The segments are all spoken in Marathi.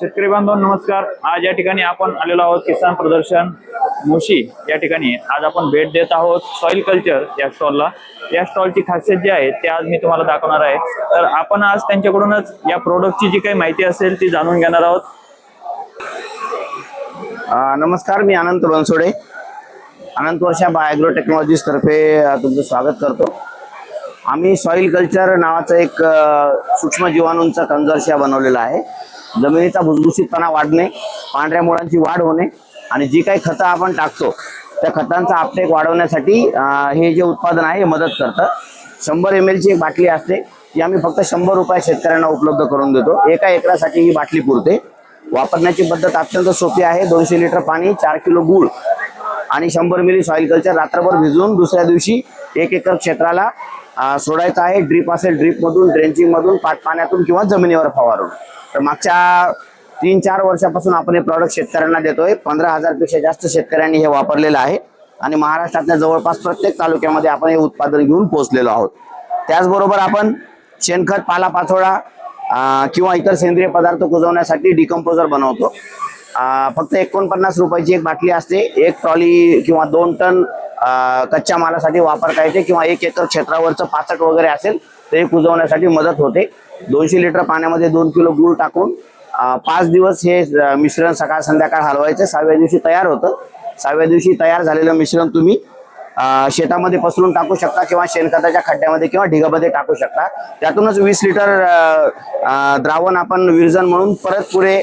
शेतकरी बांधवांनो नमस्कार। आज या ठिकाणी आपण आलेलो आहोत किसान प्रदर्शन मुशी या ठिकाणी। आज आपण भेट देत आहोत सॉइल कल्चर या स्टॉलला। या स्टॉलची खासियत जी आहे ते आज मी तुम्हाला दाखवणार आहे। तर आपण आज त्यांच्याकडूनच या प्रोडक्टची जी काही माहिती असेल ती जाणून घेणार आहोत। नमस्कार, मी अनंत बनसोडे, अनंत वर्षा बायोग्रो टेक्नॉलॉजीज तर्फे तुमचं स्वागत करतो। आम्ही सॉइल कल्चर नावाचं एक सूक्ष्म जीवाणूंचा कंजर्शिया बनवलेला आहे। जमिनीचा भुसभुशीतपणा वाढणे, पांढऱ्या मुळांची वाढ होणे आणि जी काही खतं आपण टाकतो त्या खतांचा अपटेक वाढवण्यासाठी हे जे उत्पादन आहे हे मदत करतं। 100 ml ची एक बाटली असते, ती आम्ही फक्त 100 रुपये शेतकऱ्यांना उपलब्ध करून देतो। एका एकरासाठी ही बाटली पुरते। वापरण्याची पद्धत अत्यंत सोपी आहे। 200 लिटर पाणी, 4 किलो गूळ आणि 100 मिली सॉइल कल्चर रात्रभर भिजवून दुसऱ्या दिवशी 1 एकर क्षेत्राला सोडायचं आहे। ड्रीप असेल ड्रीप मधून, ड्रेंचिंग मधून, पाण्यातून किंवा जमिनीवर फवारून। तर मागच्या 3-4 वर्षापासून आपण हे प्रॉडक्ट शेतकऱ्यांना देतोय। 15,000 पेक्षा जास्त शेतकऱ्यांनी हे वापरलेलं आहे आणि महाराष्ट्रातल्या जवळपास प्रत्येक तालुक्यामध्ये आपण हे उत्पादन घेऊन पोहोचलेलो आहोत। त्याचबरोबर आपण शेणखत, पालापाचोळा किंवा इतर सेंद्रिय पदार्थ कुजवण्यासाठी डिकम्पोजर बनवतो। फक्त 49 रुपयाची एक बाटली असते। 1 ट्रॉली किंवा 2 टन कच्च्या मालासाठी वापरता येते किंवा 1 एकर क्षेत्रावरचं पाचट वगैरे असेल ते कुजवण्यासाठी मदत होते। 200 लिटर पाण्यामध्ये 2 किलो गूळ टाकून 5 दिवस हे मिश्रण सकाळ संध्याकाळ हलवायचं। 6व्या दिवशी तयार होतं। 6व्या दिवशी तयार झालेलं मिश्रण तुम्ही शेतामध्ये पसरून टाकू शकता किंवा शेणखताच्या खड्ड्यामध्ये किंवा ढिगामध्ये टाकू शकता। त्यातूनच 20 लिटर द्रावण आपण विरजन म्हणून परत पुढे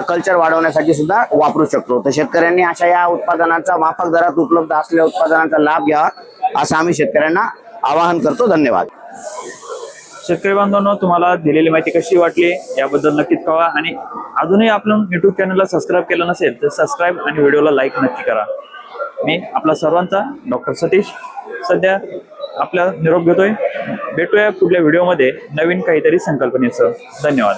कल्चर वाढवण्यासाठी सुद्धा वापरू शकतो। तर शेतकऱ्यांनी अशा या उत्पादनाचा माफक दरात उपलब्ध असलेल्या उत्पादनांचा लाभ घ्यावा असं आम्ही शेतकऱ्यांना आवाहन करतो। धन्यवाद। शेतकरी बांधवांनो, तुम्हाला दिलेली माहिती कशी वाटली याबद्दल नक्कीच कळवा आणि अजूनही आपलं YouTube चॅनलला सबस्क्राईब केलं नसेल तर सबस्क्राईब आणि व्हिडिओला लाईक नक्की करा। मी आपला सर्वांचा डॉक्टर सतीश सध्या आपला निरोप घेतोय। भेटूया पुढल्या व्हिडिओमध्ये नवीन काहीतरी संकल्पनेसह। धन्यवाद।